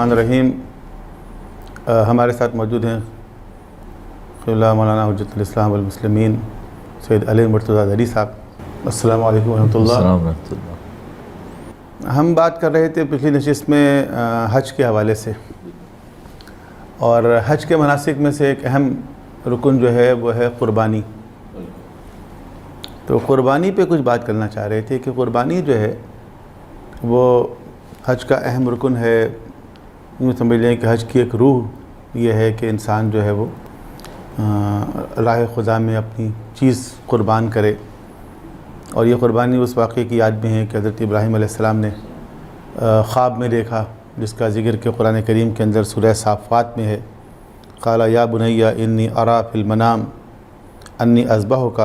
الرحمن الرحیم ہمارے ساتھ موجود ہیں خلیلہ مولانا حجت الاسلام والمسلمین سید علی مرتضیٰ علی صاحب۔ السلام علیکم ورحمۃ اللہ۔ السلام ورحمۃ اللہ۔ ہم بات کر رہے تھے پچھلی نشست میں حج کے حوالے سے، اور حج کے مناسک میں سے ایک اہم رکن جو ہے وہ ہے قربانی۔ تو قربانی پہ کچھ بات کرنا چاہ رہے تھے کہ قربانی جو ہے وہ حج کا اہم رکن ہے۔ یوں سمجھ لیں کہ حج کی ایک روح یہ ہے کہ انسان جو ہے وہ راہ خدا میں اپنی چیز قربان کرے، اور یہ قربانی اس واقعے کی یاد میں ہے کہ حضرت ابراہیم علیہ السلام نے خواب میں دیکھا، جس کا ذکر کہ قرآن کریم کے اندر سورہ صافات میں ہے۔ قال یا بنی انی ارا فی المنام انی اذبحک،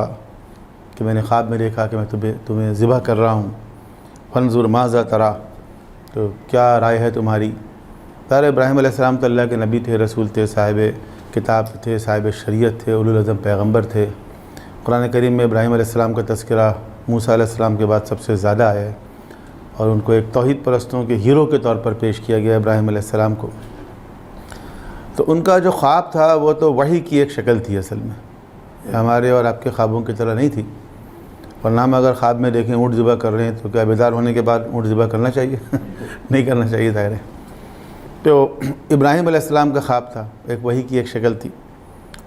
کہ میں نے خواب میں دیکھا کہ میں تمہیں ذبح کر رہا ہوں۔ فانظر ماذا تری، تو کیا رائے ہے تمہاری؟ پیارے ابراہیم علیہ السلام تو اللہ کے نبی تھے، رسول تھے، صاحب کتاب تھے، صاحب شریعت تھے، اولو العزم پیغمبر تھے۔ قرآن کریم میں ابراہیم علیہ السلام کا تذکرہ موسیٰ علیہ السلام کے بعد سب سے زیادہ آیا ہے، اور ان کو ایک توحید پرستوں کے ہیرو کے طور پر پیش کیا گیا ابراہیم علیہ السلام کو۔ تو ان کا جو خواب تھا وہ تو وحی کی ایک شکل تھی، اصل میں ہمارے اور آپ کے خوابوں کی طرح نہیں تھی۔ ورنہ ہم اگر خواب میں دیکھیں اونٹ ذبح کر رہے ہیں تو کیا بیدار ہونے کے بعد اونٹ ذبح کرنا چاہیے؟ نہیں کرنا چاہیے، ظاہر ہے۔ تو ابراہیم علیہ السلام کا خواب تھا، ایک وحی کی ایک شکل تھی،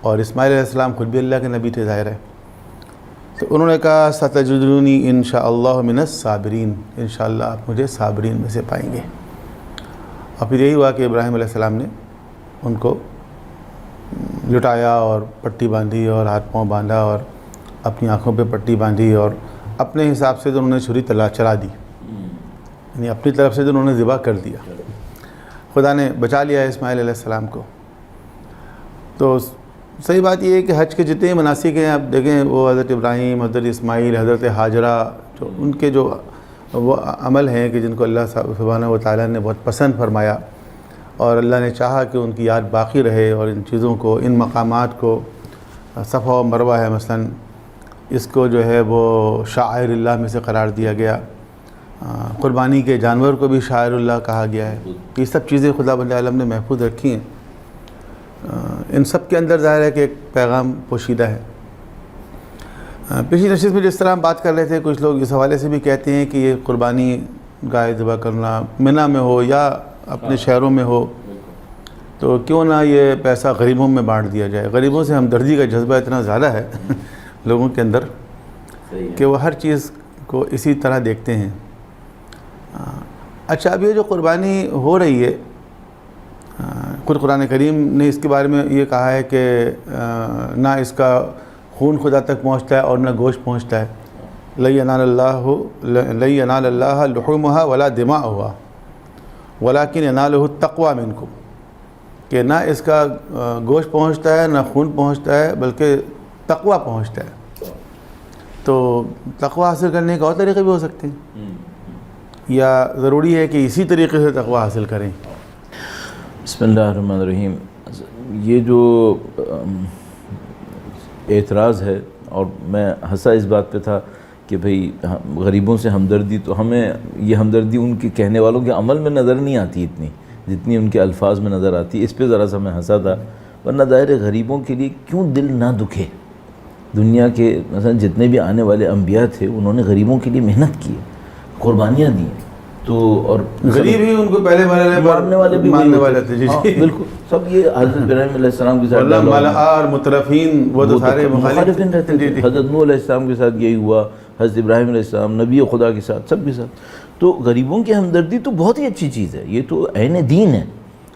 اور اسماعیل علیہ السلام خود بھی اللہ کے نبی تھے، ظاہر ہے۔ تو انہوں نے کہا ستجدونی انشاءاللہ من الصابرین، انشاءاللہ آپ مجھے صابرین میں سے پائیں گے۔ اور پھر یہی ہوا کہ ابراہیم علیہ السلام نے ان کو لٹایا اور پٹی باندھی اور ہاتھ پاؤں باندھا اور اپنی آنکھوں پہ پٹی باندھی، اور اپنے حساب سے تو انہوں نے چھری چلا دی، یعنی اپنی طرف سے تو انہوں نے ذبح کر دیا۔ خدا نے بچا لیا اسماعیل علیہ السلام کو۔ تو صحیح بات یہ ہے کہ حج کے جتنے مناسک ہیں آپ دیکھیں، وہ حضرت ابراہیم، حضرت اسماعیل، حضرت ہاجرہ، جو ان کے جو وہ عمل ہیں کہ جن کو اللہ سبحانہ و تعالیٰ نے بہت پسند فرمایا، اور اللہ نے چاہا کہ ان کی یاد باقی رہے، اور ان چیزوں کو، ان مقامات کو، صفا و مروہ ہے مثلا، اس کو جو ہے وہ شعائر اللہ میں سے قرار دیا گیا۔ قربانی کے جانور کو بھی شاعر اللہ کہا گیا ہے۔ یہ سب چیزیں خدا بند عالم نے محفوظ رکھی ہیں۔ ان سب کے اندر ظاہر ہے کہ ایک پیغام پوشیدہ ہے۔ پچھلی نشست میں جس طرح ہم بات کر رہے تھے، کچھ لوگ اس حوالے سے بھی کہتے ہیں کہ یہ قربانی گائے ذبح کرنا منی میں ہو یا اپنے شہروں میں ہو، تو کیوں نہ یہ پیسہ غریبوں میں بانٹ دیا جائے۔ غریبوں سے ہمدردی کا جذبہ اتنا زیادہ ہے لوگوں کے اندر کہ وہ ہر چیز کو اسی طرح دیکھتے ہیں۔ اچھا، اب یہ جو قربانی ہو رہی ہے، خود قرآن کریم نے اس کے بارے میں یہ کہا ہے کہ نہ اس کا خون خدا تک پہنچتا ہے اور نہ گوشت پہنچتا ہے۔ لن ینال اللہ لحومها ولا دماؤها ولکن ینالہ التقوی منکم، کہ نہ اس کا گوشت پہنچتا ہے نہ خون پہنچتا ہے، بلکہ تقوی پہنچتا ہے۔ تو تقوی حاصل کرنے کے اور طریقے بھی ہو سکتے ہیں، یا ضروری ہے کہ اسی طریقے سے تقوی حاصل کریں؟ بسم اللہ الرحمن الرحیم۔ یہ جو اعتراض ہے، اور میں ہنسا اس بات پہ تھا کہ بھئی غریبوں سے ہمدردی، تو ہمیں یہ ہمدردی ان کے کہنے والوں کے عمل میں نظر نہیں آتی اتنی جتنی ان کے الفاظ میں نظر آتی۔ اس پہ ذرا سا میں ہنسا تھا، ورنہ ظاہر غریبوں کے لیے کیوں دل نہ دکھے۔ دنیا کے مثلا جتنے بھی آنے والے انبیاء تھے، انہوں نے غریبوں کے لیے محنت کی، قربانیاں دی، تو اور غریب ہی ان کو پہلے ماننے والے بھی ماننے والے تھے۔ جی بالکل، سب یہ حضرت ابراہیم علیہ السلام کے ساتھ اللہ ملعار مترفین، وہ تو سارے مخالفین رہتے تھے۔ حضرت نوح علیہ السلام کے ساتھ یہی ہوا، حضرت ابراہیم علیہ السلام نبی خدا کے ساتھ، سب کے ساتھ۔ تو غریبوں کی ہمدردی تو بہت ہی اچھی چیز ہے، یہ تو عین دین ہے،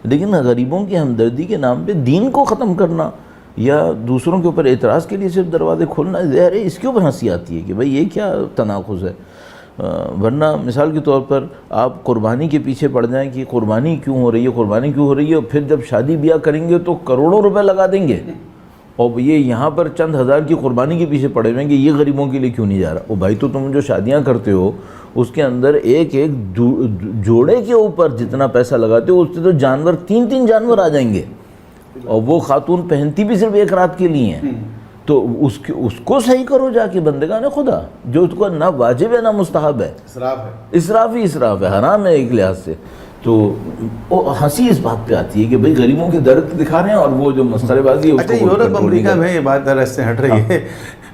لیکن غریبوں کی ہمدردی کے نام پہ دین کو ختم کرنا یا دوسروں کے اوپر اعتراض کے لیے صرف دروازے کھولنا، ظاہر ہے اس کے اوپر ہنسی آتی ہے کہ بھئی یہ کیا تناقض ہے۔ ورنہ مثال کے طور پر آپ قربانی کے پیچھے پڑ جائیں کہ قربانی کیوں ہو رہی ہے، قربانی کیوں ہو رہی ہے، اور پھر جب شادی بیاہ کریں گے تو کروڑوں روپے لگا دیں گے، اور یہ یہاں پر چند ہزار کی قربانی کے پیچھے پڑے ہوئے ہیں کہ یہ غریبوں کے لیے کیوں نہیں جا رہا۔ او بھائی، تو تم جو شادیاں کرتے ہو اس کے اندر ایک ایک جوڑے کے اوپر جتنا پیسہ لگاتے ہو، اس سے تو جانور تین جانور آ جائیں گے، اور وہ خاتون پہنتی بھی صرف ایک رات کے لیے ہیں۔ تو اس کو صحیح کرو جا کے بندگان خدا، جو اس کو نہ واجب ہے نہ مستحب ہے، اسراف ہی اسراف ہے، حرام ہے ایک لحاظ سے۔ تو ہنسی اس بات پہ آتی ہے کہ بھئی غریبوں کے درد دکھا رہے ہیں اور وہ جو مسخرے بازی ہے اس اچھا یورپ امریکہ میں یہ بات ذرا اس سے ہٹ رہی ہے،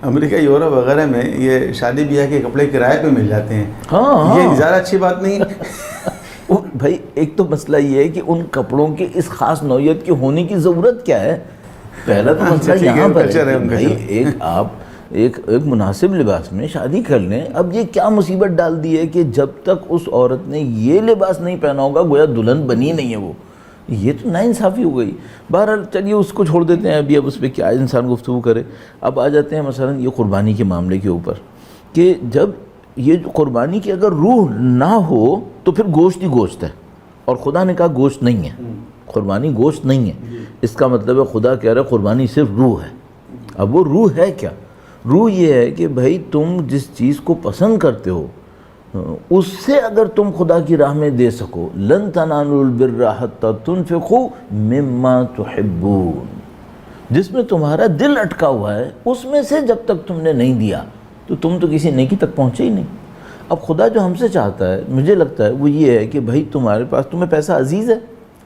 امریکہ یورپ وغیرہ میں یہ شادی بیاہ کے کپڑے کرائے پہ مل جاتے ہیں، یہ زیادہ اچھی بات نہیں ہے؟ بھائی ایک تو مسئلہ یہ ہے کہ ان کپڑوں کے اس خاص نوعیت کے ہونے کی ضرورت کیا ہے؟ پہلا تو مسئلہ یہاں پر ہے بھائی ایک آپ ایک مناسب لباس میں شادی کر لیں. اب یہ کیا مصیبت ڈال دی ہے کہ جب تک اس عورت نے یہ لباس نہیں پہنا ہوگا گویا دلہن بنی نہیں ہے وہ. یہ تو ناانصافی ہو گئی. بہرحال چلیے اس کو چھوڑ دیتے ہیں ابھی، اب اس پہ کیا انسان گفتگو کرے. اب آ جاتے ہیں مثلا یہ قربانی کے معاملے کے اوپر کہ جب یہ قربانی کی اگر روح نہ ہو تو پھر گوشت ہی گوشت ہے، اور خدا نے کہا گوشت نہیں ہے، قربانی گوشت نہیں ہے. اس کا مطلب ہے خدا کہہ رہا ہے قربانی صرف روح ہے. اب وہ روح ہے کیا؟ روح یہ ہے کہ بھائی تم جس چیز کو پسند کرتے ہو اس سے اگر تم خدا کی راہ میں دے سکو، لن تنالوا البر حتی تنفقوا مما تحبون، جس میں تمہارا دل اٹکا ہوا ہے اس میں سے جب تک تم نے نہیں دیا تو تم تو کسی نیکی تک پہنچے ہی نہیں. اب خدا جو ہم سے چاہتا ہے مجھے لگتا ہے وہ یہ ہے کہ بھائی تمہارے پاس تمہیں پیسہ عزیز ہے،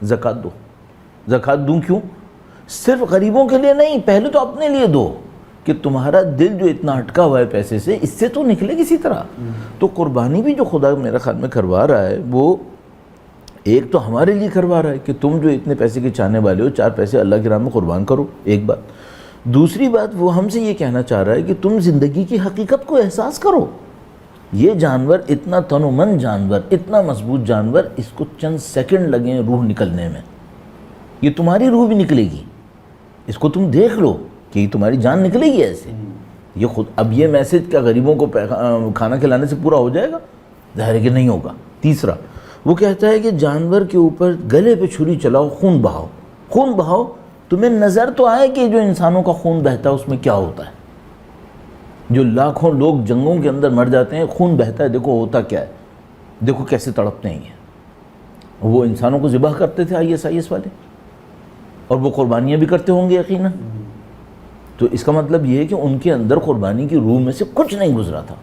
زکوٰۃ دو. زکوٰۃ دوں کیوں؟ صرف غریبوں کے لیے نہیں، پہلے تو اپنے لیے دو کہ تمہارا دل جو اتنا اٹکا ہوا ہے پیسے سے اس سے تو نکلے کسی طرح. تو قربانی بھی جو خدا میرا خیال میں کروا رہا ہے وہ ایک تو ہمارے لیے کروا رہا ہے کہ تم جو اتنے پیسے کے چاہنے والے ہو 4 پیسے اللہ کی راہ میں قربان کرو، ایک بات. دوسری بات وہ ہم سے یہ کہنا چاہ رہا ہے کہ تم زندگی کی حقیقت کو احساس کرو. یہ جانور اتنا تن و من جانور، اتنا مضبوط جانور، اس کو چند سیکنڈ لگیں روح نکلنے میں، یہ تمہاری روح بھی نکلے گی. اس کو تم دیکھ لو کہ یہ تمہاری جان نکلے گی ایسے. یہ خود اب یہ میسج کیا غریبوں کو کھانا کھلانے سے پورا ہو جائے گا؟ ظاہر ہے کہ نہیں ہوگا. تیسرا وہ کہتا ہے کہ جانور کے اوپر گلے پہ چھری چلاؤ، خون بہاؤ. خون بہاؤ، تمہیں نظر تو آئے کہ جو انسانوں کا خون بہتا ہے اس میں کیا ہوتا ہے. جو لاکھوں لوگ جنگوں کے اندر مر جاتے ہیں، خون بہتا ہے، دیکھو ہوتا کیا ہے، دیکھو کیسے تڑپتے ہیں. یہ وہ انسانوں کو ذبح کرتے تھے IS والے، اور وہ قربانیاں بھی کرتے ہوں گے یقیناً. تو اس کا مطلب یہ ہے کہ ان کے اندر قربانی کی روح میں سے کچھ نہیں گزرا تھا.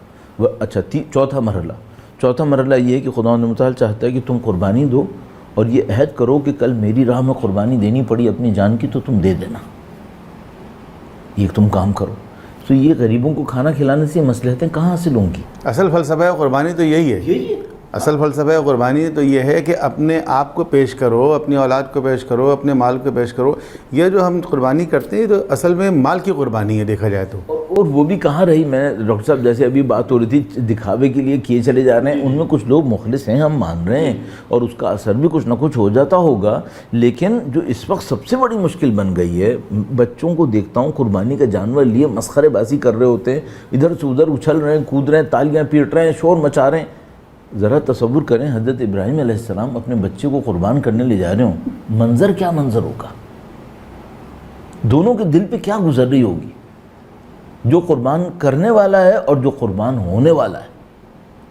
اچھا چوتھا مرحلہ یہ ہے کہ خدا متعال چاہتا ہے کہ تم قربانی دو اور یہ عہد کرو کہ کل میری راہ میں قربانی دینی پڑی اپنی جان کی تو تم دے دینا، یہ تم کام کرو. تو یہ غریبوں کو کھانا کھلانے سے مصلحتیں کہاں حاصل ہوں گی؟ اصل فلسفہ قربانی تو یہی ہے. اصل فلسفہ قربانی تو یہ ہے کہ اپنے آپ کو پیش کرو، اپنی اولاد کو پیش کرو، اپنے مال کو پیش کرو. یہ جو ہم قربانی کرتے ہیں تو اصل میں مال کی قربانی ہے دیکھا جائے تو. اور وہ بھی کہاں رہی، میں ڈاکٹر صاحب جیسے ابھی بات ہو رہی تھی دکھاوے کے لیے کیے چلے جا رہے ہیں، ان میں کچھ لوگ مخلص ہیں ہم مان رہے ہیں اور اس کا اثر بھی کچھ نہ کچھ ہو جاتا ہوگا. لیکن جو اس وقت سب سے بڑی مشکل بن گئی ہے، بچوں کو دیکھتا ہوں قربانی کا جانور لیے مسخرے بازی کر رہے ہوتے ہیں، ادھر سے ادھر اچھل رہے ہیں، کود رہے ہیں، تالیاں پیٹ رہے ہیں، شور مچا رہے ہیں. ذرا تصور کریں حضرت ابراہیم علیہ السلام اپنے بچے کو قربان کرنے لے جا رہے ہوں، منظر کیا منظر ہوگا، دونوں کے دل پہ کیا گزر رہی ہوگی، جو قربان کرنے والا ہے اور جو قربان ہونے والا ہے.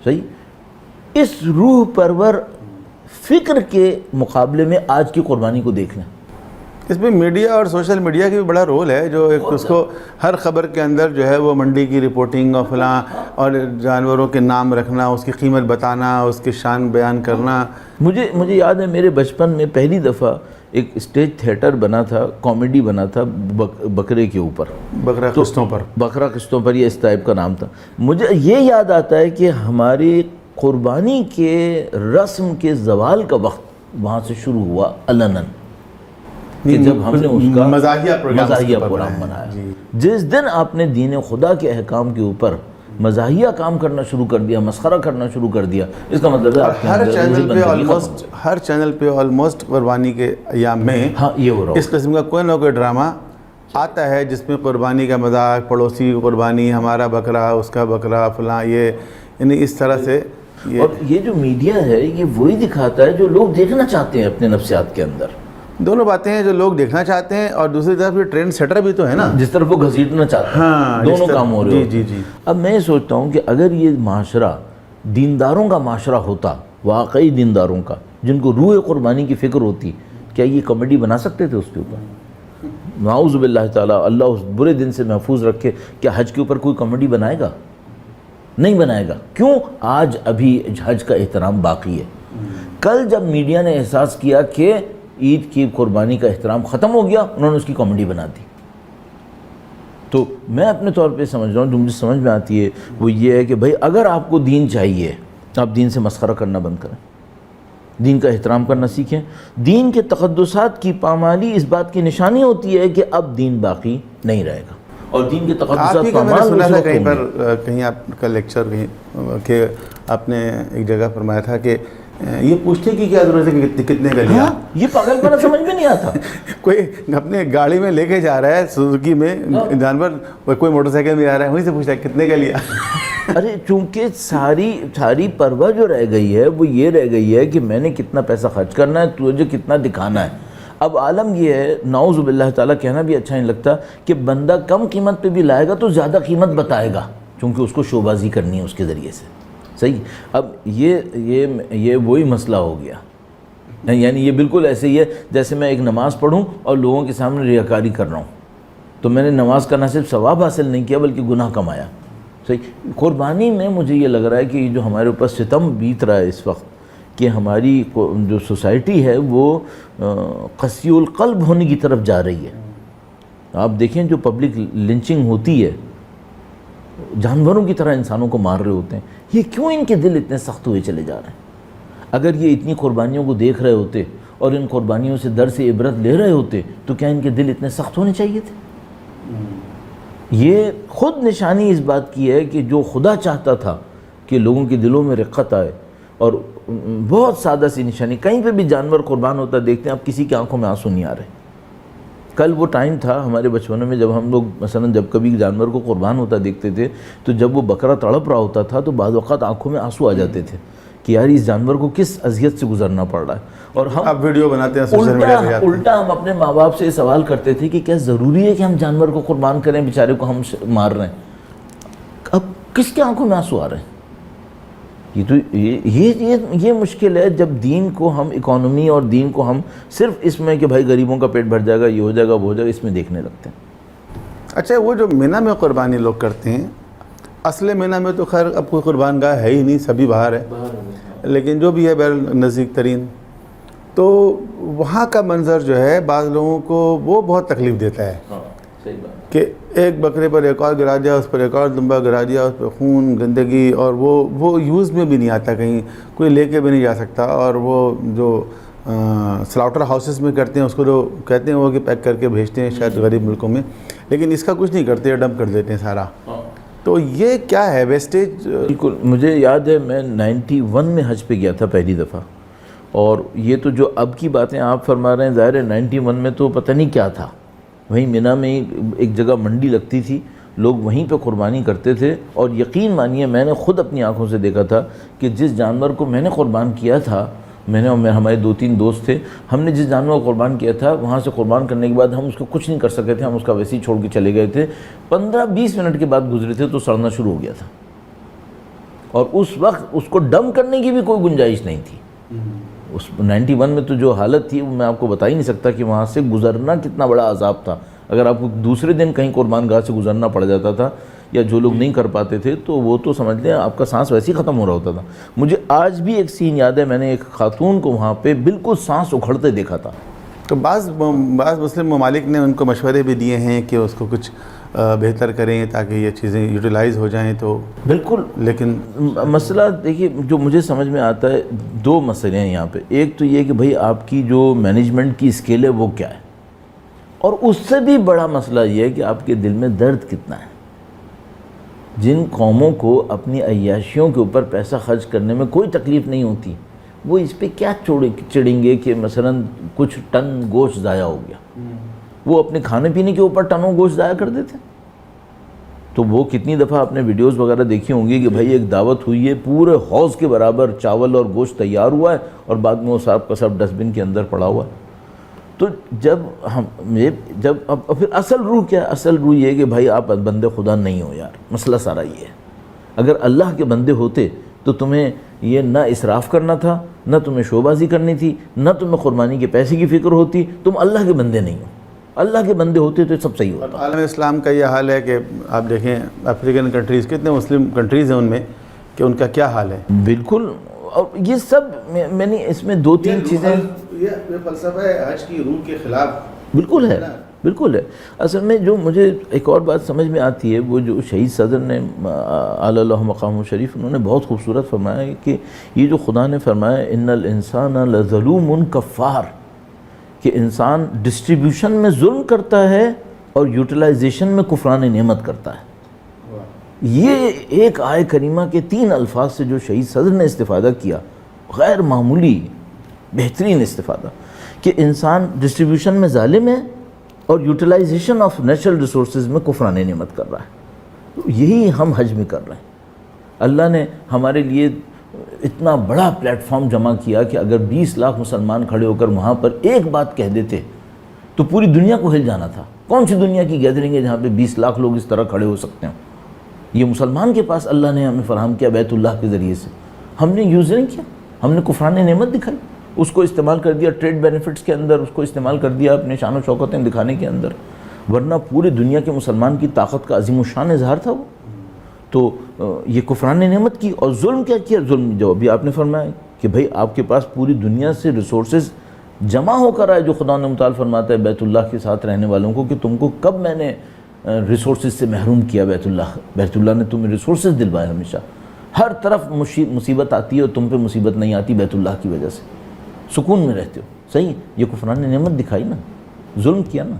صحیح. اس روح پرور فکر کے مقابلے میں آج کی قربانی کو دیکھ لیں. اس میں میڈیا اور سوشل میڈیا کی بھی بڑا رول ہے، جو ایک اس کو ہر خبر کے اندر جو ہے وہ منڈی کی رپورٹنگ اور فلاں اور جانوروں کے نام رکھنا، اس کی قیمت بتانا، اس کی شان بیان کرنا. مجھے یاد ہے میرے بچپن میں پہلی دفعہ ایک اسٹیج تھیٹر بنا تھا، کامیڈی بنا تھا بکرے کے اوپر، بکرا قسطوں پر یہ اس ٹائپ کا نام تھا. مجھے یہ یاد آتا ہے کہ ہماری قربانی کے رسم کے زوال کا وقت وہاں سے شروع ہوا علناً، کہ جب ہم نے اس کا مزاحیہ پروگرام بنایا. جس دن آپ نے دین خدا کے احکام کے اوپر مزاحیہ کام کرنا شروع کر دیا، مسخرہ کرنا شروع کر دیا، اس کا مطلب ہے ہر چینل پہ آلموسٹ قربانی کے ایام میں یہ ہو رہا ہے، اس قسم کا کوئی نہ کوئی ڈرامہ آتا ہے جس میں قربانی کا مذاق، پڑوسی کی قربانی، ہمارا بکرا، اس کا بکرا، فلاں، یہ یعنی اس طرح سے. اور یہ جو میڈیا ہے یہ وہی دکھاتا ہے جو لوگ دیکھنا چاہتے ہیں اپنے نفسیات کے اندر. دونوں باتیں ہیں، جو لوگ دیکھنا چاہتے ہیں اور دوسری طرف یہ ٹرینڈ سیٹر بھی تو ہے نا، جس طرف وہ گھسیٹنا چاہتے ہیں. دونوں کام ہو رہے ہیں. جی. اب میں سوچتا ہوں کہ اگر یہ معاشرہ دینداروں کا معاشرہ ہوتا، واقعی دینداروں کا، جن کو روح قربانی کی فکر ہوتی، کیا یہ کامیڈی بنا سکتے تھے اس کے اوپر؟ نعوذ باللہ تعالیٰ، اللہ اس برے دن سے محفوظ رکھے. کیا حج کے اوپر کوئی کامیڈی بنائے گا؟ نہیں بنائے گا. کیوں؟ آج ابھی حج کا احترام باقی ہے. کل جب میڈیا نے احساس کیا کہ عید کی قربانی کا احترام ختم ہو گیا، انہوں نے اس کی کامیڈی بنا دی. تو میں اپنے طور پہ سمجھ رہا ہوں، جو مجھے سمجھ میں آتی ہے وہ یہ ہے کہ بھائی اگر آپ کو دین چاہیے آپ دین سے مسخرہ کرنا بند کریں، دین کا احترام کرنا سیکھیں. دین کے تقدسات کی پامالی اس بات کی نشانی ہوتی ہے کہ اب دین باقی نہیں رہے گا، اور دین کے تقدسات پامال سنا تھا کہیں پر، کہیں آپ کا لیکچر کہیں کہ آپ نے ایک جگہ فرمایا تھا کہ یہ پوچھنے کی کیا ضرورت ہے کہ کتنے کا لیا. یہ پاگل پنا سمجھ میں نہیں آتا. کوئی اپنے گاڑی میں لے کے جا رہا ہے سوزوکی میں جانور، کوئی موٹر سائیکل میں آ رہا ہے، وہیں سے پوچھتا ہے کتنے کا لیا. ارے چونکہ ساری پرواہ جو رہ گئی ہے وہ یہ رہ گئی ہے کہ میں نے کتنا پیسہ خرچ کرنا ہے، تجھے کتنا دکھانا ہے. اب عالم یہ ہے، نعوذ باللہ تعالیٰ کہنا بھی اچھا نہیں لگتا، کہ بندہ کم قیمت پہ بھی لائے گا تو زیادہ قیمت بتائے گا، چونکہ اس کو شوبازی کرنی ہے اس کے ذریعے سے. صحیح. اب یہ وہی مسئلہ ہو گیا، یعنی یہ بالکل ایسے ہی ہے جیسے میں ایک نماز پڑھوں اور لوگوں کے سامنے ریاکاری کر رہا ہوں، تو میں نے نماز کا نہ صرف ثواب حاصل نہیں کیا بلکہ گناہ کمایا. صحیح. قربانی میں مجھے یہ لگ رہا ہے کہ جو ہمارے اوپر ستم بیت رہا ہے اس وقت، کہ ہماری جو سوسائٹی ہے وہ قسی القلب ہونے کی طرف جا رہی ہے. آپ دیکھیں جو پبلک لنچنگ ہوتی ہے، جانوروں کی طرح انسانوں کو مار رہے ہوتے ہیں، یہ کیوں ان کے دل اتنے سخت ہوئے چلے جا رہے ہیں؟ اگر یہ اتنی قربانیوں کو دیکھ رہے ہوتے اور ان قربانیوں سے درس عبرت لے رہے ہوتے تو کیا ان کے دل اتنے سخت ہونے چاہیے تھے؟ یہ خود نشانی اس بات کی ہے کہ جو خدا چاہتا تھا کہ لوگوں کے دلوں میں رقت آئے، اور بہت سادہ سی نشانی، کہیں پہ بھی جانور قربان ہوتا دیکھتے ہیں اب کسی کی آنکھوں میں آنسو نہیں آ رہے. کل وہ ٹائم تھا ہمارے بچپن میں جب ہم لوگ مثلا جب کبھی جانور کو قربان ہوتا دیکھتے تھے تو جب وہ بکرا تڑپ رہا ہوتا تھا تو بعض اوقات آنکھوں میں آنسو آ جاتے تھے کہ یار اس جانور کو کس اذیت سے گزرنا پڑ رہا ہے. اور ہم اب ویڈیو بناتے ہیں سوشل میڈیا پہ، الٹا ہم اپنے ماں باپ سے سوال کرتے تھے کہ کیا ضروری ہے کہ ہم جانور کو قربان کریں، بیچارے کو ہم مار رہے ہیں. اب کس کے آنکھوں میں آنسو آ رہے ہیں؟ یہ تو یہ مشکل ہے جب دین کو ہم اکانومی اور دین کو ہم صرف اس میں کہ بھائی غریبوں کا پیٹ بھر جائے گا، یہ ہو جائے گا، وہ ہو جائے گا، اس میں دیکھنے لگتے ہیں. اچھا وہ جو مینا میں قربانی لوگ کرتے ہیں، اصل مینا میں تو خیر اب کوئی قربان گاہ ہے ہی نہیں، سبھی باہر ہے، لیکن جو بھی ہے بہر نزدیک ترین، تو وہاں کا منظر جو ہے بعض لوگوں کو وہ بہت تکلیف دیتا ہے کہ ایک بکرے پر ایک اور گرا دیا، اس پر ایک اور دمبا گرا دیا، اس پر خون گندگی، اور وہ یوز میں بھی نہیں آتا، کہیں کوئی لے کے بھی نہیں جا سکتا. اور وہ جو سلاؤٹر ہاؤسز میں کرتے ہیں اس کو جو کہتے ہیں وہ کہ پیک کر کے بھیجتے ہیں شاید غریب ملکوں میں، لیکن اس کا کچھ نہیں کرتے، ڈمپ کر دیتے ہیں سارا. تو یہ کیا ہے ویسٹیج؟ بالکل. مجھے یاد ہے میں 91 میں حج پہ گیا تھا پہلی دفعہ، اور یہ تو جو اب کی باتیں آپ فرما رہے ہیں، ظاہر ہے 91 میں تو پتہ نہیں کیا تھا. وہیں مینا میں ایک جگہ منڈی لگتی تھی، لوگ وہیں پہ قربانی کرتے تھے، اور یقین مانیے میں نے خود اپنی آنکھوں سے دیکھا تھا کہ جس جانور کو میں نے قربان کیا تھا، میں نے اور ہمارے 2-3 دوست تھے، ہم نے جس جانور کو قربان کیا تھا وہاں سے قربان کرنے کے بعد ہم اس کو کچھ نہیں کر سکے تھے، ہم اس کا ویسے ہی چھوڑ کے چلے گئے تھے. 15-20 منٹ کے بعد گزرے تھے تو سڑنا شروع ہو گیا تھا، اور اس وقت اس کو ڈم کرنے کی بھی کوئی گنجائش نہیں تھی. اس 91 میں تو جو حالت تھی وہ میں آپ کو بتا ہی نہیں سکتا کہ وہاں سے گزرنا کتنا بڑا عذاب تھا. اگر آپ کو دوسرے دن کہیں قربان گاہ سے گزرنا پڑ جاتا تھا، یا جو لوگ نہیں کر پاتے تھے، تو وہ تو سمجھ لیں آپ کا سانس ویسے ہی ختم ہو رہا ہوتا تھا. مجھے آج بھی ایک سین یاد ہے، میں نے ایک خاتون کو وہاں پہ بالکل سانس اکھڑتے دیکھا تھا. تو بعض مسلم ممالک نے ان کو مشورے بھی دیے ہیں کہ اس کو کچھ بہتر کریں تاکہ یہ چیزیں یوٹیلائز ہو جائیں. تو بالکل، لیکن مسئلہ دیکھیے جو مجھے سمجھ میں آتا ہے، 2 مسئلے ہیں یہاں پہ. ایک تو یہ کہ بھئی آپ کی جو مینجمنٹ کی اسکیل ہے وہ کیا ہے، اور اس سے بھی بڑا مسئلہ یہ ہے کہ آپ کے دل میں درد کتنا ہے. جن قوموں کو اپنی عیاشیوں کے اوپر پیسہ خرچ کرنے میں کوئی تکلیف نہیں ہوتی، وہ اس پہ کیا چڑیں گے کہ مثلا کچھ ٹن گوشت ضائع ہو گیا. وہ اپنے کھانے پینے کے اوپر ٹنوں گوشت ضائع کر دیتے. تو وہ کتنی دفعہ آپ نے ویڈیوز وغیرہ دیکھی ہوں گی کہ بھائی ایک دعوت ہوئی ہے، پورے حوض کے برابر چاول اور گوشت تیار ہوا ہے، اور بعد میں وہ صاحب کا سب ڈسٹ بن کے اندر پڑا ہوا ہے. تو جب اب پھر اصل روح کیا ہے؟ اصل روح یہ ہے کہ بھائی آپ بندے خدا نہیں ہو یار. مسئلہ سارا یہ ہے. اگر اللہ کے بندے ہوتے تو تمہیں یہ نہ اسراف کرنا تھا، نہ تمہیں شوبازی کرنی تھی، نہ تمہیں قربانی کے پیسے کی فکر ہوتی. تم اللہ کے بندے نہیں ہو. اللہ کے بندے ہوتے تو سب صحیح ہوتا. عالم اسلام کا یہ حال ہے کہ آپ دیکھیں افریقن کنٹریز، کتنے مسلم کنٹریز ہیں ان میں، کہ ان کا کیا حال ہے. بالکل. اور یہ سب میں نے اس میں دو تین چیزیں، یہ فلسفہ حج کی روح کے خلاف بالکل ہے، بالکل ہے۔ اصل میں جو مجھے ایک اور بات سمجھ میں آتی ہے، وہ جو شہید صدر نے اعلی اللہ مقام شریف، انہوں نے بہت خوبصورت فرمایا کہ یہ جو خدا نے فرمایا ان الانسان لظلوم کفار، کہ انسان ڈسٹریبیوشن میں ظلم کرتا ہے اور یوٹیلائزیشن میں کفران نعمت کرتا ہے۔ یہ ایک آیہ کریمہ کے 3 الفاظ سے جو شہید صدر نے استفادہ کیا، غیر معمولی بہترین استفادہ، کہ انسان ڈسٹریبیوشن میں ظالم ہے اور یوٹیلائزیشن آف نیچرل ریسورسز میں کفران نعمت کر رہا ہے۔ تو یہی ہم حج میں کر رہے ہیں۔ اللہ نے ہمارے لیے اتنا بڑا پلیٹ فارم جمع کیا کہ اگر 20 لاکھ مسلمان کھڑے ہو کر وہاں پر ایک بات کہہ دیتے تو پوری دنیا کو ہل جانا تھا۔ کون سی دنیا کی گیدرنگ ہے جہاں پہ 20 لاکھ لوگ اس طرح کھڑے ہو سکتے ہیں؟ یہ مسلمان کے پاس اللہ نے ہمیں فراہم کیا بیت اللہ کے ذریعے سے، ہم نے یوز نہیں کیا، ہم نے کفران نعمت دکھائی، اس کو استعمال کر دیا ٹریڈ بینیفٹس کے اندر، اس کو استعمال کر دیا اپنے شان و شوکتیں دکھانے کے اندر، ورنہ پورے دنیا کے مسلمان کی طاقت کا عظیم الشان اظہار تھا وہ۔ تو یہ کفران نعمت کی، اور ظلم کیا کیا؟ ظلم جو ابھی آپ نے فرمایا کہ بھائی آپ کے پاس پوری دنیا سے ریسورسز جمع ہو کر آئے، جو خدا نے متعال فرماتا ہے بیت اللہ کے ساتھ رہنے والوں کو کہ تم کو کب میں نے ریسورسز سے محروم کیا، بیت اللہ نے تمہیں ریسورسز دلوائے، ہمیشہ ہر طرف مصیبت آتی ہے اور تم پہ مصیبت نہیں آتی بیت اللہ کی وجہ سے، سکون میں رہتے ہو۔ صحیح، یہ کفران نعمت دکھائی نا، ظلم کیا نا۔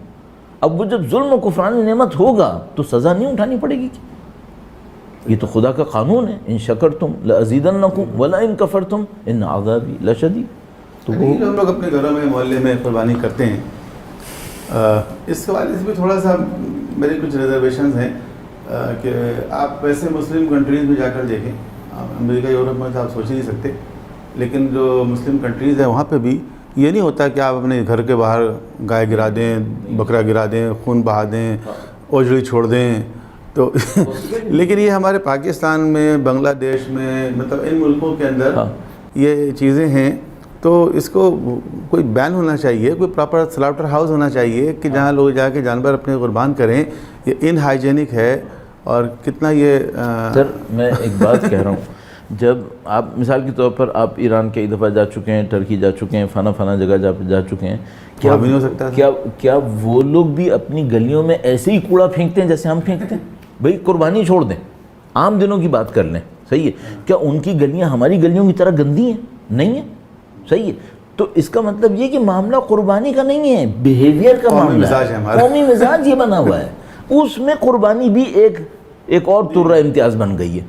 اب وہ جب ظلم و کفران نعمت ہوگا تو سزا نہیں اٹھانی پڑے گی کیا؟ یہ تو خدا کا قانون ہے، ان شکرتم لازیدنکم ولا ان کفرتم ان عذابی لشدید۔ تو وہ ہم لوگ اپنے گھروں میں محلے میں قربانی کرتے ہیں، اس حوالے سے بھی تھوڑا سا میرے کچھ ریزرویشنز ہیں کہ آپ ویسے مسلم کنٹریز میں جا کر دیکھیں، امریکہ یورپ میں تو آپ سوچ ہی نہیں سکتے، لیکن جو مسلم کنٹریز ہیں وہاں پہ بھی یہ نہیں ہوتا کہ آپ اپنے گھر کے باہر گائے گرا دیں، بکرا گرا دیں، خون بہا دیں، اوجڑی چھوڑ دیں۔ تو لیکن یہ ہمارے پاکستان میں، بنگلہ دیش میں، مطلب ان ملکوں کے اندر یہ چیزیں ہیں، تو اس کو کوئی بین ہونا چاہیے، کوئی پراپر سلاٹر ہاؤس ہونا چاہیے کہ جہاں لوگ جا کے جانور اپنے قربان کریں۔ یہ ان ہائیجینک ہے اور کتنا یہ سر میں ایک بات کہہ رہا ہوں، جب آپ مثال کے طور پر آپ ایران کئی دفعہ جا چکے ہیں، ٹرکی جا چکے ہیں، فلاں جگہ جا چکے ہیں، کیا نہیں ہو سکتا؟ کیا وہ لوگ بھی اپنی گلیوں میں ایسے ہی کوڑا پھینکتے ہیں جیسے ہم پھینکتے ہیں؟ بھئی قربانی چھوڑ دیں، عام دنوں کی بات کر لیں، صحیح ہے، کیا ان کی گلیاں ہماری گلیوں کی طرح گندی ہیں؟ نہیں ہیں، صحیح ہے۔ تو اس کا مطلب یہ کہ معاملہ قربانی کا نہیں ہے، بیہیویئر کا معاملہ ہے، قومی مزاج یہ بنا ہوا ہے۔ اس میں قربانی بھی ایک اور طرح امتیاز بن گئی ہے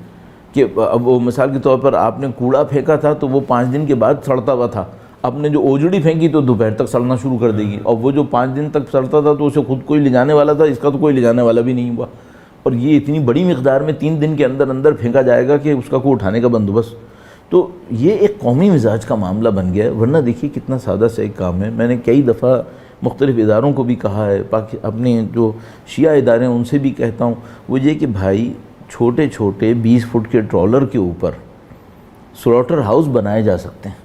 کہ اب وہ مثال کے طور پر آپ نے کوڑا پھینکا تھا تو وہ 5 دن کے بعد سڑتا ہوا تھا، آپ نے جو اوجڑی پھینکی تو دوپہر تک سڑنا شروع کر دے گی، اور وہ جو 5 دن تک سڑتا تھا تو اسے خود کوئی لے جانے والا تھا، اس کا تو کوئی لے جانے والا بھی نہیں ہوا، اور یہ اتنی بڑی مقدار میں 3 دن کے اندر پھینکا جائے گا کہ اس کا کوئی اٹھانے کا بندوبست۔ تو یہ ایک قومی مزاج کا معاملہ بن گیا ہے، ورنہ دیکھیے کتنا سادہ سا ایک کام ہے۔ میں نے کئی دفعہ مختلف اداروں کو بھی کہا ہے، اپنے جو شیعہ ادارے ہیں ان سے بھی کہتا ہوں، وہ یہ کہ بھائی چھوٹے 20 فٹ کے ٹرالر کے اوپر سلاٹر ہاؤس بنائے جا سکتے ہیں۔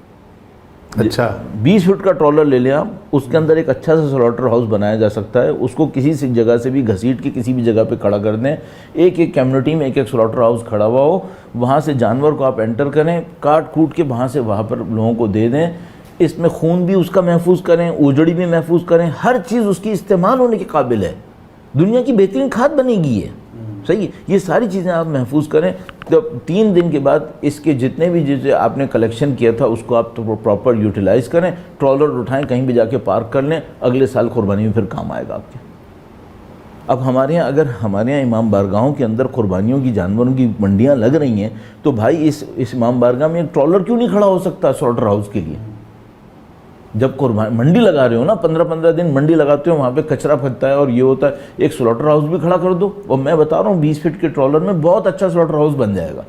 اچھا 20 فٹ کا ٹرالر لے لیں آپ، اس کے اندر ایک اچھا سا سلاٹر ہاؤس بنایا جا سکتا ہے، اس کو کسی سی جگہ سے بھی گھسیٹ کے کسی بھی جگہ پہ کھڑا کر دیں، ایک کمیونٹی میں ایک سلاٹر ہاؤس کھڑا ہوا ہو، وہاں سے جانور کو آپ انٹر کریں، کاٹ کوٹ کے وہاں پر لوگوں کو دے دیں، اس میں خون بھی اس کا محفوظ کریں، اوجڑی بھی محفوظ کریں، ہر چیز اس کی استعمال ہونے کے قابل ہے، دنیا کی بہترین کھاد بنے گی ہے، صحیح ہے، یہ ساری چیزیں آپ محفوظ کریں۔ جب 3 دن کے بعد اس کے جتنے بھی جیسے آپ نے کلیکشن کیا تھا اس کو آپ پراپر یوٹیلائز کریں، ٹرالر اٹھائیں، کہیں بھی جا کے پارک کر لیں، اگلے سال قربانی میں پھر کام آئے گا آپ کے۔ اب ہمارے یہاں اگر ہمارے یہاں امام بارگاہوں کے اندر قربانیوں کی جانوروں کی منڈیاں لگ رہی ہیں تو بھائی اس امام بارگاہ میں ایک ٹرالر کیوں نہیں کھڑا ہو سکتا سلاٹر ہاؤس کے لیے؟ جب منڈی لگا رہے ہو نا، 15 دن منڈی لگاتے ہو، وہاں پہ کچرا پھینکتا ہے اور یہ ہوتا ہے، ایک سلاٹر ہاؤس بھی کھڑا کر دو، اور میں بتا رہا ہوں 20 فٹ کے ٹرالر میں بہت اچھا سلاٹر ہاؤس بن جائے گا،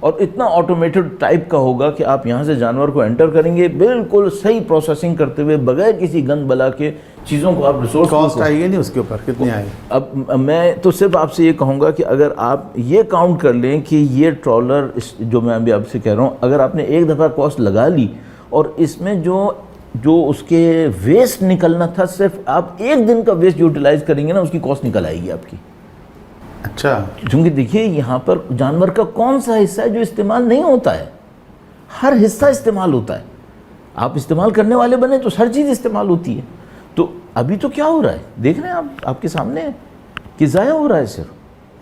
اور اتنا آٹومیٹڈ ٹائپ کا ہوگا کہ آپ یہاں سے جانور کو انٹر کریں گے، بالکل صحیح پروسیسنگ کرتے ہوئے بغیر کسی گند بلا کے چیزوں کو آپ ریسورس کاسٹ آئیے نہیں اس کے اوپر کتنی آئے؟ اب میں تو صرف آپ سے یہ کہوں گا کہ اگر آپ یہ کاؤنٹ کر لیں کہ یہ ٹرالر جو میں ابھی آپ سے کہہ رہا ہوں، اگر آپ نے ایک دفعہ کاسٹ لگا لی اور اس میں جو اس کے ویسٹ نکلنا تھا، صرف آپ 1 دن کا ویسٹ یوٹیلائز کریں گے نا، اس کی کاسٹ نکل آئے گی آپ کی۔ اچھا، کیونکہ دیکھیے یہاں پر جانور کا کون سا حصہ ہے جو استعمال نہیں ہوتا ہے؟ ہر حصہ استعمال ہوتا ہے. آپ استعمال کرنے والے بنے تو ہر چیز استعمال ہوتی ہے. تو ابھی تو کیا ہو رہا ہے دیکھ رہے ہیں آپ کے سامنے ہے کہ ضائع ہو رہا ہے صرف.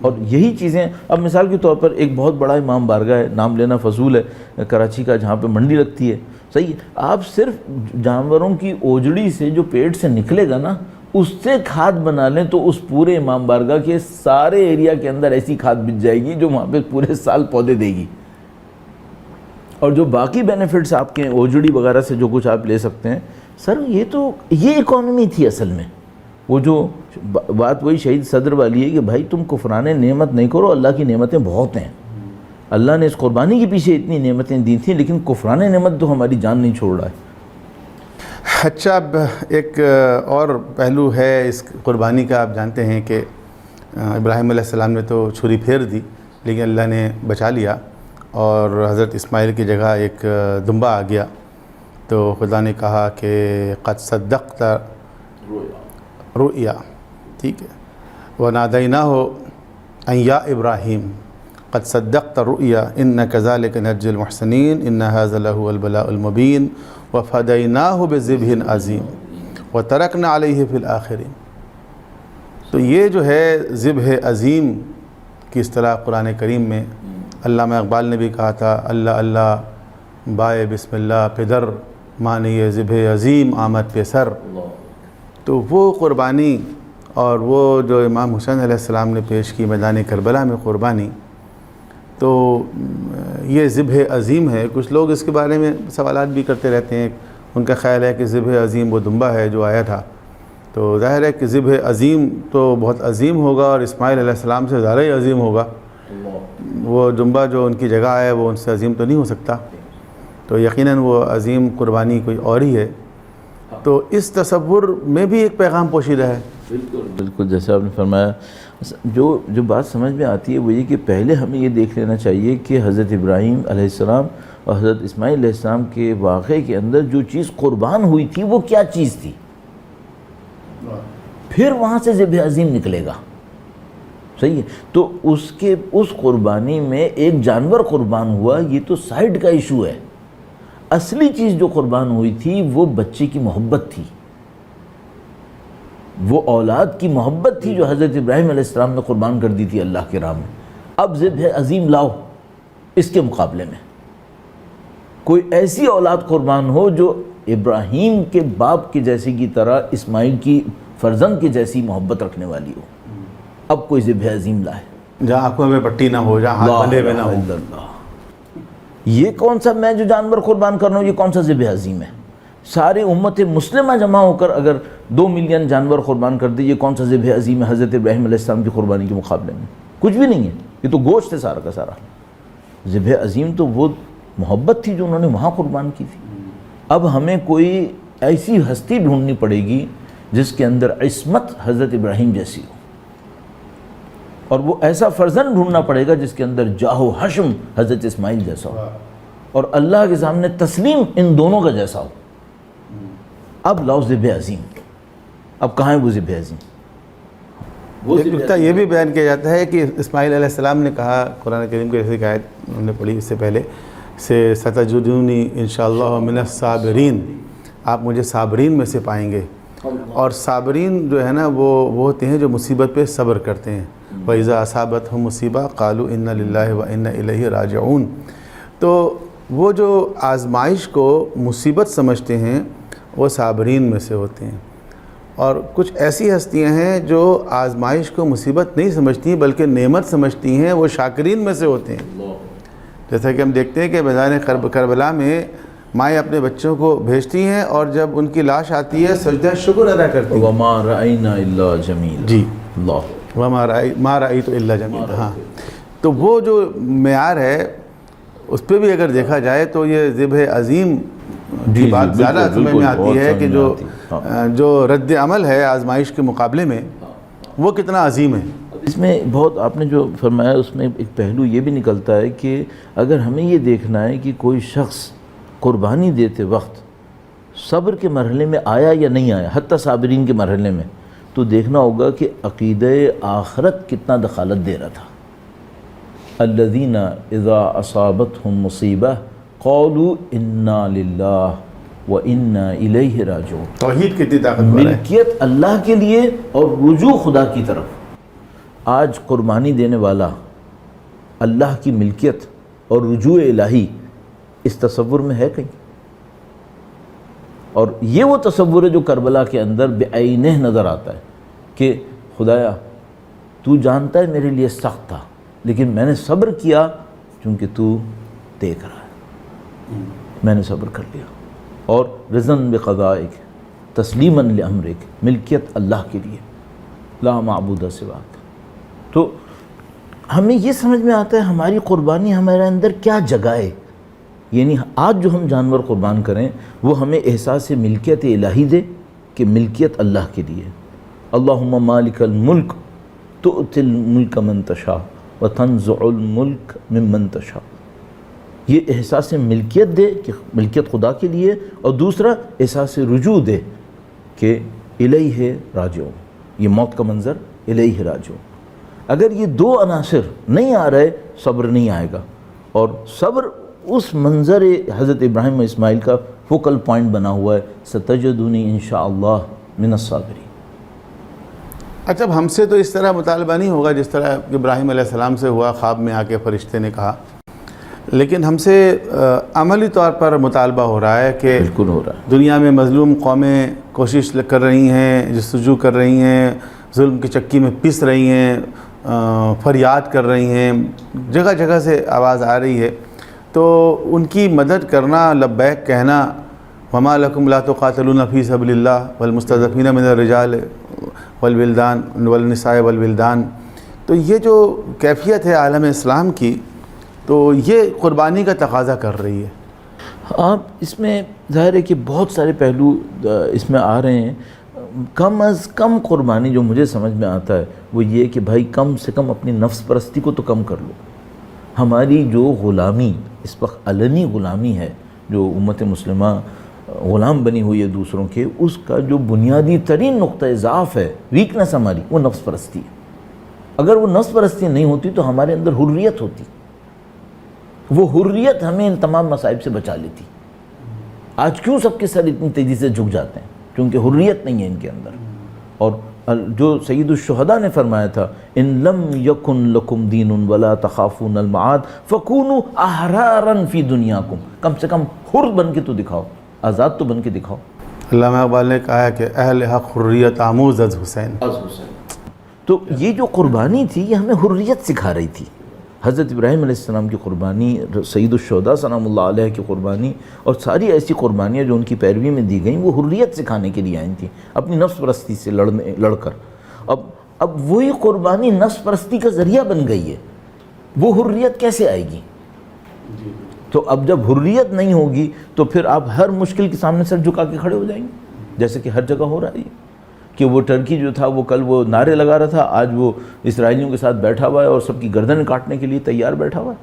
اور یہی چیزیں اب مثال کے طور پر ایک بہت بڑا امام بارگاہ ہے, نام لینا فضول ہے, کراچی کا, جہاں پہ منڈی لگتی ہے, صحیح ہے, آپ صرف جانوروں کی اوجڑی سے جو پیٹ سے نکلے گا نا اس سے کھاد بنا لیں تو اس پورے امام بارگاہ کے سارے ایریا کے اندر ایسی کھاد بچ جائے گی جو وہاں پہ پورے سال پودے دے گی. اور جو باقی بینیفٹس آپ کے اوجڑی وغیرہ سے جو کچھ آپ لے سکتے ہیں سر, یہ اکانومی تھی اصل میں. وہ جو بات وہی شہید صدر والی ہے کہ بھائی تم کفران نعمت نہیں کرو, اللہ کی نعمتیں بہت ہیں, اللہ نے اس قربانی کے پیچھے اتنی نعمتیں دی تھیں, لیکن کفران نعمت تو ہماری جان نہیں چھوڑ رہا ہے. اچھا, اب ایک اور پہلو ہے اس قربانی کا. آپ جانتے ہیں کہ ابراہیم علیہ السلام نے تو چھری پھیر دی لیکن اللہ نے بچا لیا, اور حضرت اسماعیل کی جگہ ایک دمبا آ گیا. تو خدا نے کہا کہ قد صدقت رؤیا, ٹھیک ہے, وَنَادَيْنَاهُ أَن يَا إِبْرَاهِيمُ قَدْ صَدَّقْتَ الرُّؤْيَا إِنَّ كَذَلِكَ نَجْزِي الْمُحْسِنِينَ إِنَّ هَذَا لَهُوَ الْبَلَاءُ الْمُبِينُ وَفَدَيْنَاهُ بِذِبْحٍ عَظِيمٍ وَتَرَكْنَا عَلَيْهِ فِي الْآخِرِينَ. تو یہ جو ہے ذبح عظیم کی اصطلاح قرآن کریم میں, علامہ اقبال نے بھی کہا تھا, اللہ اللہ بائے بسم اللہ پدر مانی ذبح عظیم آمد پہ سر. تو وہ قربانی اور وہ جو امام حسین علیہ السلام نے پیش کی میدان کربلا میں قربانی, تو یہ ذبح عظیم ہے. کچھ لوگ اس کے بارے میں سوالات بھی کرتے رہتے ہیں. ان کا خیال ہے کہ ذبح عظیم وہ دمبا ہے جو آیا تھا. تو ظاہر ہے کہ ذبح عظیم تو بہت عظیم ہوگا اور اسماعیل علیہ السلام سے زیادہ ہی عظیم ہوگا. وہ دمبا جو ان کی جگہ آیا وہ ان سے عظیم تو نہیں ہو سکتا. تو یقیناً وہ عظیم قربانی کوئی اور ہی ہے. تو اس تصور میں بھی ایک پیغام پوشیدہ ہے. بالکل جیسے آپ نے فرمایا, جو بات سمجھ میں آتی ہے وہ یہ کہ پہلے ہمیں یہ دیکھ لینا چاہیے کہ حضرت ابراہیم علیہ السلام اور حضرت اسماعیل علیہ السلام کے واقعے کے اندر جو چیز قربان ہوئی تھی وہ کیا چیز تھی, پھر وہاں سے ذبح عظیم نکلے گا. صحیح ہے. تو اس قربانی میں ایک جانور قربان ہوا, یہ تو سائیڈ کا ایشو ہے. اصلی چیز جو قربان ہوئی تھی وہ بچے کی محبت تھی, وہ اولاد کی محبت تھی جو حضرت ابراہیم علیہ السلام نے قربان کر دی تھی اللہ کی راہ میں. اب ذبح عظیم لاؤ, اس کے مقابلے میں کوئی ایسی اولاد قربان ہو جو ابراہیم کے باپ کے جیسے کی طرح اسماعیل کی فرزند کے جیسی محبت رکھنے والی ہو. اب کوئی ذبح عظیم لائے جہاں آنکھوں میں پٹی نہ ہو, جہاں ہاتھ بندھے ہوئے نہ ہو. یہ کون سا میں جو جانور قربان کر رہا ہوں یہ کون سا ذبح عظیم ہے؟ ساری امت مسلمہ جمع ہو کر اگر 2 ملین جانور قربان کر دے, یہ کون سا ذبح عظیم ہے حضرت ابراہیم علیہ السلام کی قربانی کے مقابلے میں؟ کچھ بھی نہیں ہے. یہ تو گوشت ہے سارا کا سارا. ذبح عظیم تو وہ محبت تھی جو انہوں نے وہاں قربان کی تھی. اب ہمیں کوئی ایسی ہستی ڈھونڈنی پڑے گی جس کے اندر عصمت حضرت ابراہیم جیسی ہو, اور وہ ایسا فرزند ڈھونڈنا پڑے گا جس کے اندر جاہ و حشم حضرت اسماعیل جیسا ہو, اور اللہ کے سامنے تسلیم ان دونوں کا جیسا ہو. اب لاؤ ذبح عظیم. اب کہاں ہے وہ ذبح عظیم؟ ایک نکتہ یہ بھی بیان کیا جاتا ہے کہ اسماعیل علیہ السلام نے کہا, قرآن کریم کی ایسی آیت ہم نے پڑھی اس سے پہلے سے, ستجدونی انشاءاللہ من الصابرین, آپ مجھے صابرین میں سے پائیں گے. اور صابرین جو ہے نا وہ ہوتے ہیں جو مصیبت پہ صبر کرتے ہیں. وَإِذَا أَصَابَتْهُمْ مُصِيبَةٌ قَالُوا إِنَّا لِلَّهِ وَإِنَّا إِلَيْهِ راجعون. تو وہ جو آزمائش کو مصیبت سمجھتے ہیں وہ صابرین میں سے ہوتے ہیں. اور کچھ ایسی ہستیاں ہیں جو آزمائش کو مصیبت نہیں سمجھتی بلکہ نعمت سمجھتی ہیں, وہ شاکرین میں سے ہوتے ہیں. جیسا کہ ہم دیکھتے ہیں کہ میدان کربلا میں مائیں اپنے بچوں کو بھیجتی ہیں اور جب ان کی لاش آتی ہے سجدہ شکر ادا کرتی ہیں. وَمَا رَأَيْنَا إِلَّا جَمِيلًا. جی, اللہ مَا رَأَيْتُ إِلَّا جَمِيلًا. ہاں, تو وہ جو معیار ہے اس پہ بھی اگر دیکھا جائے تو یہ ذبح عظیم کی بات زیادہ سمجھ میں آتی ہے کہ جو رد عمل ہے آزمائش کے مقابلے میں وہ کتنا عظیم ہے. اس میں بہت آپ نے جو فرمایا اس میں ایک پہلو یہ بھی نکلتا ہے کہ اگر ہمیں یہ دیکھنا ہے کہ کوئی شخص قربانی دیتے وقت صبر کے مرحلے میں آیا یا نہیں آیا, حتیٰ صابرین کے مرحلے میں, تو دیکھنا ہوگا کہ عقیدہ آخرت کتنا دخالت دے رہا تھا. الذین اذا اصابتہم مصیبہ قالوا انا للہ و انا الیہ راجعون. توحید کتنی طاقتور ہے. ملکیت اللہ کے لیے اور رجوع خدا کی طرف. آج قربانی دینے والا اللہ کی ملکیت اور رجوع الہی اس تصور میں ہے کہیں؟ اور یہ وہ تصور ہے جو کربلا کے اندر بعینہ نظر آتا ہے کہ خدایا تو جانتا ہے میرے لیے سخت تھا لیکن میں نے صبر کیا چونکہ تو دیکھ رہا ہے. میں نے صبر کر لیا. اور رضن بقضائک تسلیما لامرک، ملکیت اللہ کے لیے، لا معبود سواک. تو ہمیں یہ سمجھ میں آتا ہے ہماری قربانی ہمارے اندر کیا جگائے. یعنی آج جو ہم جانور قربان کریں وہ ہمیں احساس ملکیت الہی دے کہ ملکیت اللہ کے لیے. اللہم مالک الملک تؤتی الملک من تشاء وتنزع الملک ممن تشاء. یہ احساس ملکیت دے کہ ملکیت خدا کے لیے، اور دوسرا احساس رجوع دے کہ الیہ راجعون، یہ موت کا منظر، الیہ راجعون. اگر یہ دو عناصر نہیں آ رہے صبر نہیں آئے گا. اور صبر اس منظر حضرت ابراہیم و اسماعیل کا فوکل پوائنٹ بنا ہوا ہے، ستجدونی انشاءاللہ من الصابرین. اچھا اب ہم سے تو اس طرح مطالبہ نہیں ہوگا جس طرح ابراہیم علیہ السلام سے ہوا، خواب میں آ کے فرشتے نے کہا، لیکن ہم سے عملی طور پر مطالبہ ہو رہا ہے کہ بالکل ہو رہا ہے. دنیا میں مظلوم قومیں کوشش کر رہی ہیں، جستجو کر رہی ہیں، ظلم کی چکی میں پس رہی ہیں، فریاد کر رہی ہیں، جگہ جگہ سے آواز آ رہی ہے، تو ان کی مدد کرنا، لبیک کہنا، وما لکم لا تقاتلون فی سبیل اللہ والمستضعفین من الرجال والولدان والنساء والولدان. تو یہ جو کیفیت ہے عالم اسلام کی، تو یہ قربانی کا تقاضا کر رہی ہے. آپ اس میں ظاہر ہے کہ بہت سارے پہلو اس میں آ رہے ہیں. کم از کم قربانی جو مجھے سمجھ میں آتا ہے وہ یہ کہ بھائی کم سے کم اپنی نفس پرستی کو تو کم کر لو. ہماری جو غلامی اس وقت علنی غلامی ہے، جو امت مسلمہ غلام بنی ہوئی ہے دوسروں کے، اس کا جو بنیادی ترین نقطہ ضعف ہے، ویکنس ہماری، وہ نفس پرستی ہے. اگر وہ نفس پرستی نہیں ہوتی تو ہمارے اندر حریت ہوتی. وہ حریت ہمیں ان تمام مصائب سے بچا لیتی. آج کیوں سب کے سر اتنی تیزی سے جھک جاتے ہیں؟ کیونکہ حریت نہیں ہے ان کے اندر. اور جو سید الشہداء نے فرمایا تھا، ان لم یکن لکم دین ولا تخافون المعاد فکونوا احرارا فی دنیاکم. کم سے کم حر بن کے تو دکھاؤ، آزاد تو بن کے دکھاؤ. علامہ اقبال نے کہا ہے کہ اہل حق حریت آموز از حسین. تو یہ جو قربانی تھی یہ ہمیں حریت سکھا رہی تھی. حضرت ابراہیم علیہ السلام کی قربانی، سید الشہداء سلام اللہ علیہ کی قربانی، اور ساری ایسی قربانیاں جو ان کی پیروی میں دی گئیں وہ حریت سکھانے کے لیے آئی تھیں، اپنی نفس پرستی سے لڑ کر. اب وہی قربانی نفس پرستی کا ذریعہ بن گئی ہے. وہ حریت کیسے آئے گی؟ تو اب جب حریت نہیں ہوگی تو پھر آپ ہر مشکل کے سامنے سر جھکا کے کھڑے ہو جائیں گے، جیسے کہ ہر جگہ ہو رہا ہے کہ وہ ٹرکی جو تھا وہ کل وہ نعرے لگا رہا تھا، آج وہ اسرائیلیوں کے ساتھ بیٹھا ہوا ہے اور سب کی گردن کاٹنے کے لیے تیار بیٹھا ہوا ہے.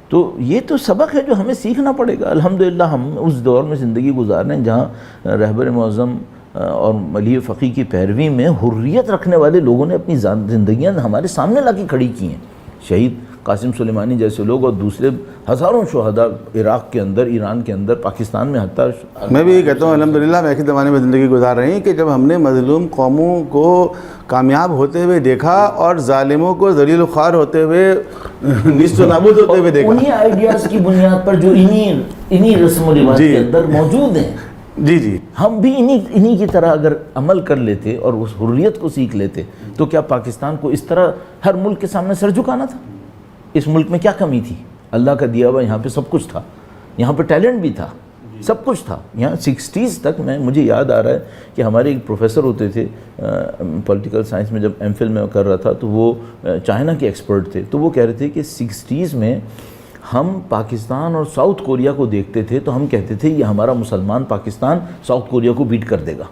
تو یہ تو سبق ہے جو ہمیں سیکھنا پڑے گا. الحمدللہ ہم اس دور میں زندگی گزار رہے ہیں جہاں رہبر معظم اور ملی فقی کی پیروی میں حریت رکھنے والے لوگوں نے اپنی زندگیاں ہمارے سامنے لا کے کھڑی کی ہیں. شہید قاسم سلیمانی جیسے لوگ اور دوسرے ہزاروں شہداء عراق کے اندر، ایران کے اندر، پاکستان میں حتیٰ. میں بھی یہ کہتا ہوں الحمدللہ میں ایک زمانے میں زندگی گزار رہی ہیں کہ جب ہم نے مظلوم قوموں کو کامیاب ہوتے ہوئے دیکھا اور ظالموں کو ذلیل و خوار ہوتے ہوئے نیست و نابود ہوتے ہوئے دیکھا. انہی آئیڈیاز کی بنیاد پر جو انہی رسم و رواج کے اندر موجود ہیں، جی ہم بھی انہی کی طرح اگر عمل کر لیتے اور اس حریت کو سیکھ لیتے تو کیا پاکستان کو اس طرح ہر ملک کے سامنے سر جھکانا تھا؟ اس ملک میں کیا کمی تھی؟ اللہ کا دیا ہوا یہاں پہ سب کچھ تھا. یہاں پہ ٹیلنٹ بھی تھا، سب کچھ تھا. یہاں 60s تک مجھے یاد آ رہا ہے کہ ہمارے ایک پروفیسر ہوتے تھے پولیٹیکل سائنس میں، جب ایم فل میں کر رہا تھا تو وہ چائنا کے ایکسپرٹ تھے. تو وہ کہہ رہے تھے کہ 60s میں ہم پاکستان اور ساؤتھ کوریا کو دیکھتے تھے تو ہم کہتے تھے یہ ہمارا مسلمان پاکستان ساؤتھ کوریا کو بیٹ کر دے گا.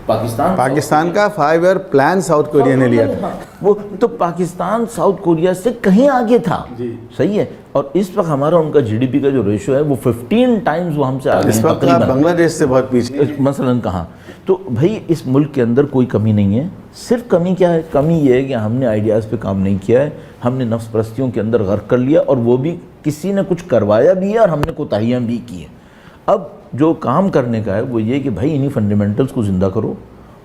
پاکستان کا 5 ایئر پلان ساؤتھ کوریا نے لیا تھا. وہ تو پاکستان ساؤتھ کوریا سے کہیں آگے تھا. صحیح ہے. اور اس وقت ہمارا ان کا GDP کا جو ریشو ہے وہ 15 ٹائمز وہ ہم سے آگے اس وقت بنگلہ دیش سے بہت پیچھے مثلاً. کہاں تو بھائی اس ملک کے اندر کوئی کمی نہیں ہے. صرف کمی کیا ہے؟ کمی یہ ہے کہ ہم نے آئیڈیاز پہ کام نہیں کیا ہے. ہم نے نفس پرستیوں کے اندر غرق کر لیا, اور وہ بھی کسی نے کچھ کروایا بھی ہے اور ہم نے کوتاہیاں بھی کی ہیں. اب جو کام کرنے کا ہے وہ یہ کہ بھائی انہی فنڈامنٹلز کو زندہ کرو,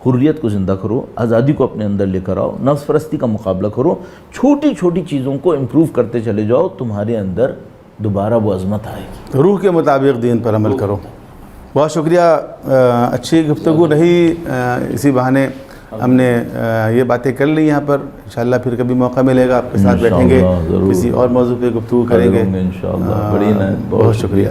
حریت کو زندہ کرو, آزادی کو اپنے اندر لے کر آؤ, نفس پرستی کا مقابلہ کرو, چھوٹی چھوٹی چیزوں کو امپروو کرتے چلے جاؤ, تمہارے اندر دوبارہ وہ عظمت آئے گی. روح کے مطابق دین پر عمل کرو. بہت شکریہ, اچھی گفتگو رہی. اسی بہانے ہم نے یہ باتیں کر لی یہاں پر. انشاءاللہ پھر کبھی موقع ملے گا آپ کے ساتھ بیٹھیں گے, کسی اور موضوع پہ گفتگو کریں گے. انشاءاللہ. بہت شکریہ.